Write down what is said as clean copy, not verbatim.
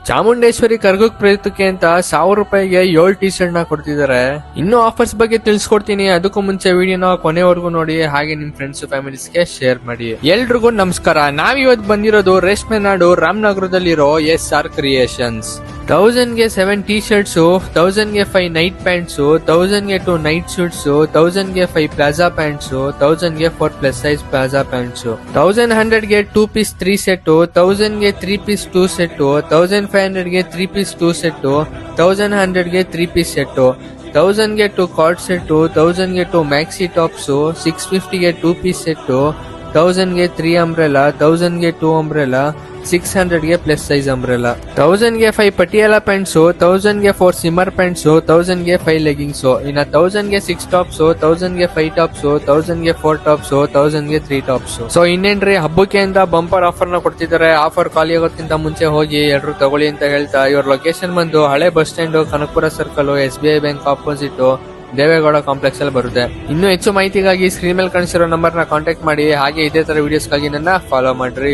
ಚಾಮುಂಡೇಶ್ವರಿ ಕರ್ಗಕ್ ಪ್ರಯುಕ್ತಕ್ಕೆ ಅಂತ 1000 ರೂಪಾಯಿಗೆ 7 T shirt ನ ಕೊಡ್ತಿದ್ದಾರೆ. ಇನ್ನು ಆಫರ್ಸ್ ಬಗ್ಗೆ ತಿಳಿಸ್ಕೊಡ್ತೀನಿ. ಅದಕ್ಕೂ ಮುಂಚೆ ವಿಡಿಯೋನ ಕೊನೆವರೆಗೂ ನೋಡಿ, ಹಾಗೆ ನಿಮ್ ಫ್ರೆಂಡ್ಸ್ ಫ್ಯಾಮಿಲೀಸ್ಗೆ ಶೇರ್ ಮಾಡಿ. ಎಲ್ರಿಗೂ ನಮಸ್ಕಾರ. ನಾವಿವತ್ತು ಬಂದಿರೋದು ರೇಷ್ಮೆ ನಾಡು ರಾಮನಗರದಲ್ಲಿರೋ SR ಕ್ರಿಯೇಷನ್ಸ್. 1000 ಗೆ 7 ಟಿ ಶರ್ಟ್ಸ್, 1000 ಗೆ 5 ನೈಟ್ ಪ್ಯಾಂಟ್ಸ್, 1000 ಗೆ 2 ನೈಟ್ ಶೂಟ್ಸ್, 1000 ಗೆ 5 ಪ್ಲಾಜಾ ಪ್ಯಾಂಟ್ಸ್, 1000 ಗೆ 4 ಪ್ಲಸ್ ಸೈಜ್ ಪ್ಲಾಜಾ ಪ್ಯಾಂಟ್ಸ್, 1100 ಗೆ 2 ಪೀಸ್ 3 ಸೆಟ್, 1000 ಗೆ 3 ಪೀಸ್ 2 ಸೆಟ್, 1500 ಗೆ 3 ಪೀಸ್ 2 ಸೆಟ್, 1100 ಗೆ 3 ಪೀಸ್ ಸೆಟ್, 1000 ಗೆ 2 ಕಾರ್ಡ್ ಸೆಟ್, 1000 ಗೆ 2 ಮ್ಯಾಕ್ಸಿ ಟಾಪ್ಸ್, 650 ಗೆ 2 ಪೀಸ್ ಸೆಟ್, 1000 ಗೆ 3 ಅಂಬ್ರೆಲಾ, 1000 ಗೆ 2 ಅಂಬ್ರೆಲಾ, 600 ಗೆ ಪ್ಲಸ್ ಸೈಜ್ ಅಂಬ್ರೆಲಾ, 1000 ಗೆ 5 ಪಟಿಯಾಲಾ ಪ್ಯಾಂಟ್ಸ್, 1000 ಗೆ 4 ಸಿಮ್ಮರ್ ಪ್ಯಾಂಟ್ಸ್, 1000 ಗೆ 5 ಲೆಗಿಂಗ್ಸ್, ಇನ್ನ 1000 ಗೆ 6 ಟಾಪ್ಸ್, 1000 ಗೆ 5 ಟಾಪ್ಸ್, 1000 ಗೆ 4 ಟಾಪ್ಸ್, 1000 ಗೆ 3 ಟಾಪ್ಸ್. ಸೊ ಇನ್ನೇನ್ರಿ, ಹಬ್ಬಕ್ಕೆ ಅಂತ ಬಂಪರ್ ಆಫರ್ ನ ಕೊಡ್ತಿದ್ದಾರೆ. ಆಫರ್ ಖಾಲಿ ಆಗೋಕ್ಕಿಂತ ಮುಂಚೆ ಹೋಗಿ ಎಲ್ಲರೂ ತಗೊಳ್ಳಿ ಅಂತ ಹೇಳ್ತಾ, ಇವ್ರ ಲೊಕೇಶನ್ ಬಂದು ಹಳೆ bus stand, Kanakapura circle, SBI bank opposite, Devegowda complex ಅಲ್ಲಿ ಬರುತ್ತೆ. ಇನ್ನು ಹೆಚ್ಚು ಮಾಹಿತಿಗಾಗಿ ಸ್ಕ್ರೀನ್ ಮೇಲೆ ಕಾಣಿಸಿರೋ ನಂಬರ್ ನ ಕಾಂಟ್ಯಾಕ್ಟ್ ಮಾಡಿ. ಹಾಗೆ ಇದೇ ತರ ವಿಡಿಯೋಸ್ಗಾಗಿ ನನ್ನ ಫಾಲೋ ಮಾಡ್ರಿ.